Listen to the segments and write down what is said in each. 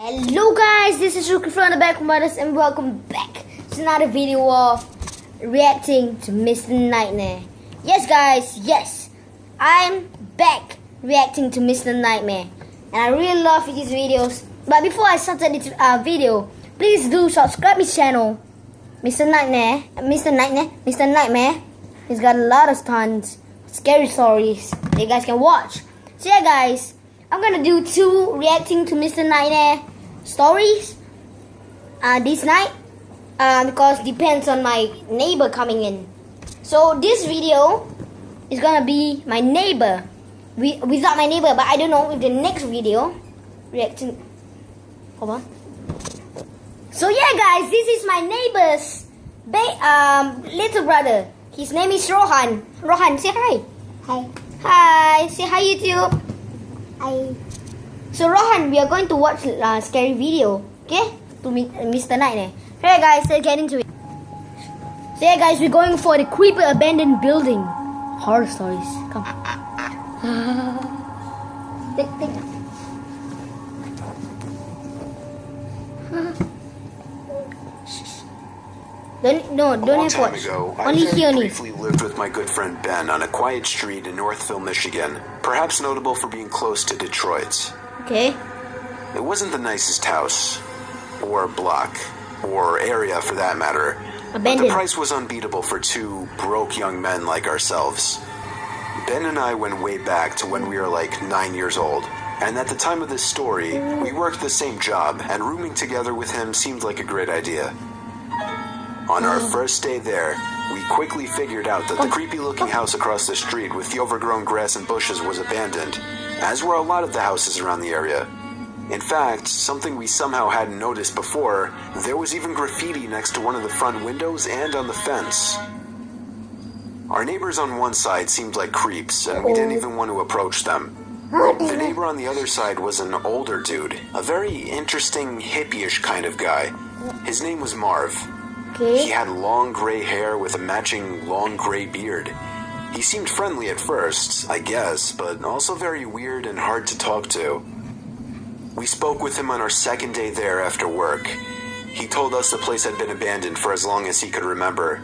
Hello guys, this is Rookie from the back with us and welcome back to another video of reacting to Mr. Nightmare. Yes guys, yes, I'm back reacting to Mr. Nightmare and I really love these videos. But before I start this video, please do subscribe my channel, Mr. Nightmare. He's got a lot of tons scary stories that you guys can watch. So yeah guys, I'm gonna do 2 reacting to Mr. Nightmare stories this night because depends on my neighbor coming in. So this video is gonna be my neighbor without my neighbor, but I don't know if the next video reacting. Hold on. So yeah guys, this is my neighbor's little brother. His name is Rohan. Rohan, say hi. Hi. Hi. Say hi YouTube. Hi. So Rohan, we are going to watch a scary video, okay? To meet Mr. Nightmare. Hey guys, let's get into it. So yeah guys, we're going for the creepy abandoned building. Horror stories. Come. Take. Don't have time watch. ago, Only I he only. briefly lived with my good friend Ben on a quiet street in Northville, Michigan, perhaps notable for being close to Detroit. Okay. It wasn't the nicest house, or block, or area for that matter, but Abandoned. the price was unbeatable for 2 broke young men like ourselves. Ben and I went way back to when we were like 9 years old, and at the time of this story, we worked the same job, and rooming together with him seemed like a great idea. On our first day there, we quickly figured out that the creepy-looking house across the street with the overgrown grass and bushes was abandoned, as were a lot of the houses around the area. In fact, something we somehow hadn't noticed before, there was even graffiti next to one of the front windows and on the fence. Our neighbors on one side seemed like creeps, and we didn't even want to approach them. The neighbor on the other side was an older dude, a very interesting, hippie-ish kind of guy. His name was Marv. He Okay. had long gray hair with a matching long gray beard. He seemed friendly at first, I guess, but also very weird and hard to talk to. We spoke with him on our second day there after work. He told us the place had been abandoned for as long as he could remember.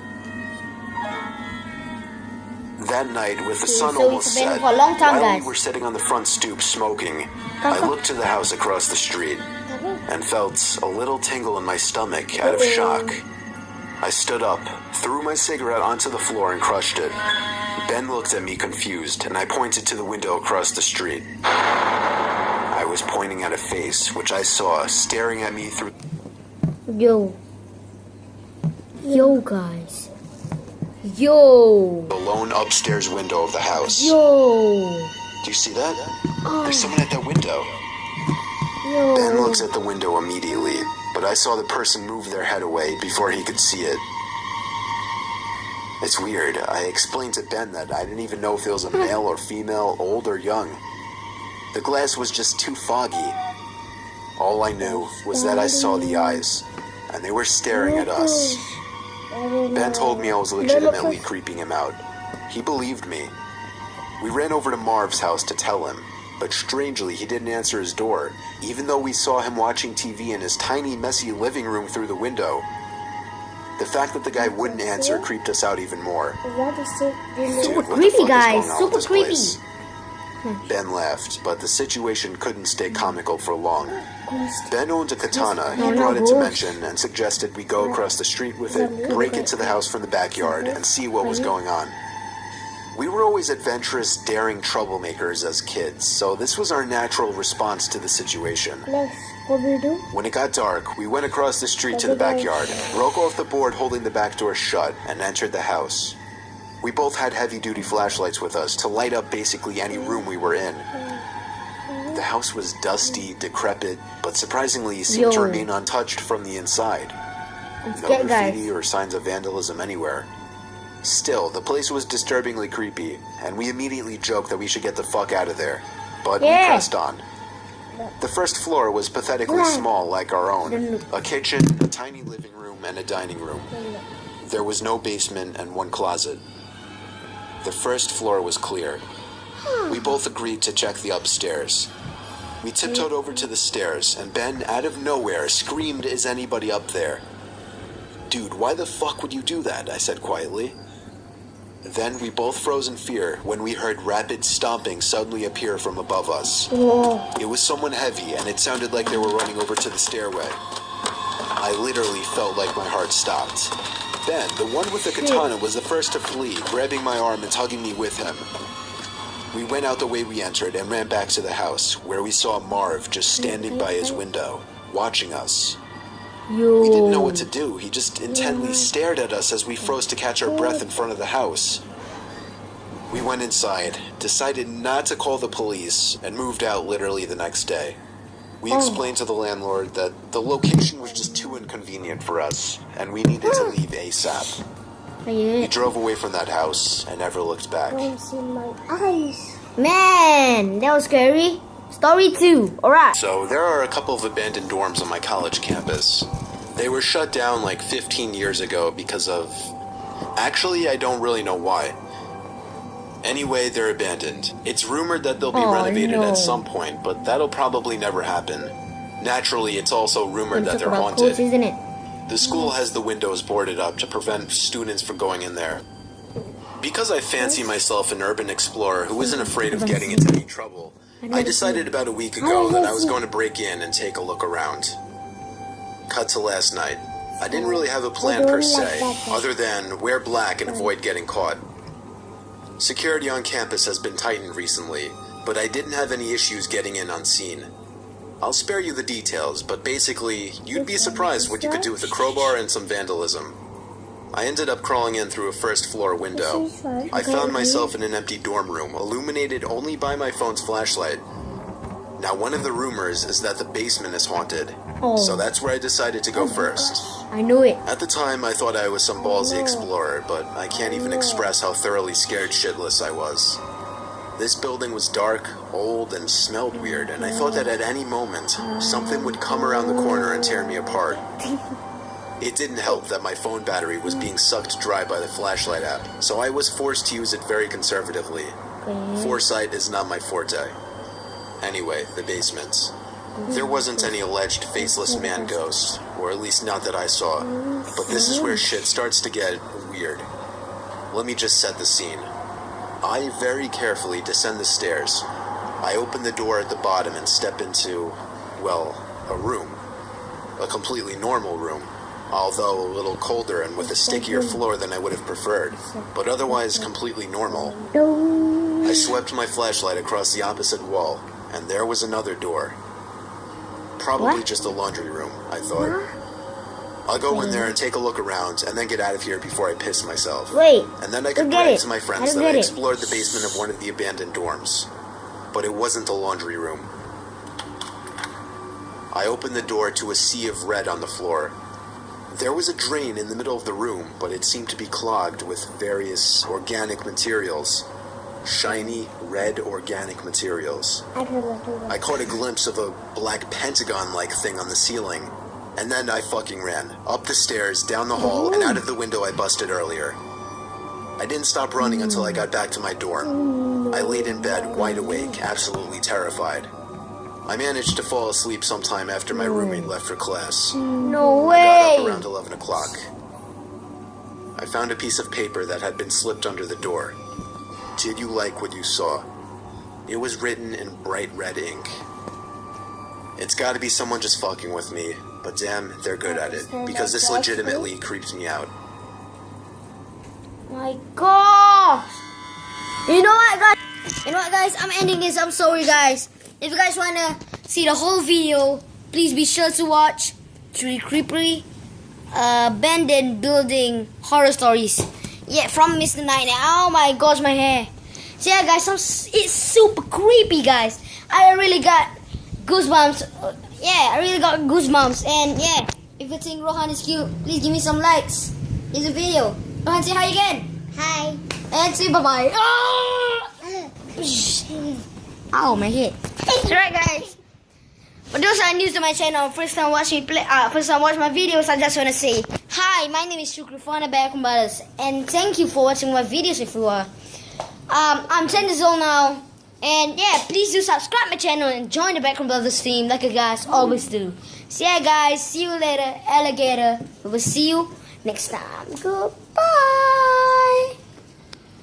That night, with the sun So almost it's abandoned set, for a long time, while guys. we were sitting on the front stoop smoking, Come. I looked to the house across the street and felt a little tingle in my stomach out of shock. I stood up, threw my cigarette onto the floor and crushed it. Ben looked at me confused, and I pointed to the window across the street. I was pointing at a face, which I saw staring at me through Yo guys. Yo. the lone upstairs window of the house. Yo. Do you see that? There's someone at that window. Ben looks at the window immediately, but I saw the person move their head away before he could see it. It's weird. I explained to Ben that I didn't even know if it was a male or female, old or young. The glass was just too foggy. All I knew was that I saw the eyes, and they were staring at us. Ben told me I was legitimately creeping him out. He believed me. We ran over to Marv's house to tell him, but strangely he didn't answer his door, even though we saw him watching TV in his tiny, messy living room through the window. The fact that the guy wouldn't answer creeped us out even more. Dude, what the creepy, fuck is guys. going on Super with this creepy. place? Ben laughed, but the situation couldn't stay comical for long. Ben owned a katana. He brought it to mention and suggested we go across the street with it, break into the house from the backyard, and see what was going on. We were always adventurous, daring troublemakers as kids, so this was our natural response to the situation. When it got dark, we went across the street to the backyard, broke off the board holding the back door shut, and entered the house. We both had heavy-duty flashlights with us to light up basically any room we were in. The house was dusty, decrepit, but surprisingly seemed to Yo. remain untouched from the inside. I'm No scared, graffiti guys. or signs of vandalism anywhere. Still, the place was disturbingly creepy, and we immediately joked that we should get the fuck out of there. But we Yeah. pressed on. The first floor was pathetically small, like our own. A kitchen, a tiny living room, and a dining room. There was no basement and one closet. The first floor was clear. We both agreed to check the upstairs. We tiptoed over to the stairs, and Ben, out of nowhere, screamed, "Is anybody up there?" "Dude, why the fuck would you do that?" I said quietly. Then we both froze in fear when we heard rapid stomping suddenly appear from above us. Whoa. It was someone heavy, and it sounded like they were running over to the stairway. I literally felt like my heart stopped. Ben, the one with the katana, was the first to flee, grabbing my arm and tugging me with him. We went out the way we entered and ran back to the house, where we saw Marv just standing by his window, watching us. Yo. We didn't know what to do. He just intently stared at us as we froze to catch our breath in front of the house. We went inside, decided not to call the police, and moved out literally the next day. We explained to the landlord that the location was just too inconvenient for us, and we needed to leave ASAP. We drove away from that house and never looked back. Man, that was scary. Story 2. Alright. So there are a couple of abandoned dorms on my college campus. They were shut down like 15 years ago because of... Actually, I don't really know why. Anyway, they're abandoned. It's rumored that they'll be renovated at some point, but that'll probably never happen. Naturally, it's also rumored that they're haunted. Coach, isn't it? The school has the windows boarded up to prevent students from going in there. Because I fancy myself an urban explorer who isn't afraid of getting into any trouble, I decided about a week ago that I was going to break in and take a look around. Cut to last night. I didn't really have a plan per se, other than wear black and avoid getting caught. Security on campus has been tightened recently, but I didn't have any issues getting in unseen. I'll spare you the details, but basically, you'd be surprised what you could do with a crowbar and some vandalism. I ended up crawling in through a first-floor window. I found myself in an empty dorm room, illuminated only by my phone's flashlight. Now, one of the rumors is that the basement is haunted, so that's where I decided to go first. I knew it. At the time, I thought I was some ballsy explorer, but I can't even express how thoroughly scared shitless I was. This building was dark, old, and smelled weird, and I thought that at any moment, something would come around the corner and tear me apart. It didn't help that my phone battery was being sucked dry by the flashlight app, so I was forced to use it very conservatively. Foresight is not my forte. Anyway, the basement. There wasn't any alleged faceless man ghost, or at least not that I saw, but this is where shit starts to get weird. Let me just set the scene. I very carefully descend the stairs. I open the door at the bottom and step into, well, a room. A completely normal room, although a little colder and with a stickier floor than I would have preferred, but otherwise completely normal. I swept my flashlight across the opposite wall, and there was another door. Probably just a laundry room, I thought. I'll go in there and take a look around, and then get out of here before I piss myself. Wait. And then I could brag to my friends that I explored the basement of one of the abandoned dorms. But it wasn't the laundry room. I opened the door to a sea of red on the floor. There was a drain in the middle of the room, but it seemed to be clogged with various organic materials. Shiny, red organic materials. I caught a glimpse of a black pentagon-like thing on the ceiling. And then I fucking ran. Up the stairs, down the hall, and out of the window I busted earlier. I didn't stop running until I got back to my dorm. I laid in bed, wide awake, absolutely terrified. I managed to fall asleep sometime after my roommate left for class. No I got way. up around 11 o'clock. I found a piece of paper that had been slipped under the door. Did you like what you saw? It was written in bright red ink. It's gotta be someone just fucking with me, but damn, they're good at it, because this legitimately creeps me out. My God. You know what, guys? I'm ending this. I'm sorry, guys. If you guys wanna see the whole video, please be sure to watch. It's really creepy. Abandoned building horror stories. Yeah, from Mr. Nightmare. Oh my gosh, my hair. So yeah, guys, it's super creepy, guys. I really got goosebumps. Yeah, I really got goosebumps. And yeah, if you think Rohan is cute, please give me some likes. Here's a video. Rohan, say hi again. Hi. And say bye-bye. Oh, my head. Alright, guys. For those who are new to my channel, first time watch my videos, I just want to say hi. My name is Shukri Fana Bayakumbaras, and thank you for watching my videos. If you are, I'm 10 years old now, And yeah, please do subscribe my channel and join the Backroom Brothers team like you guys always do. So yeah guys, see you later, alligator. We will see you next time. Goodbye.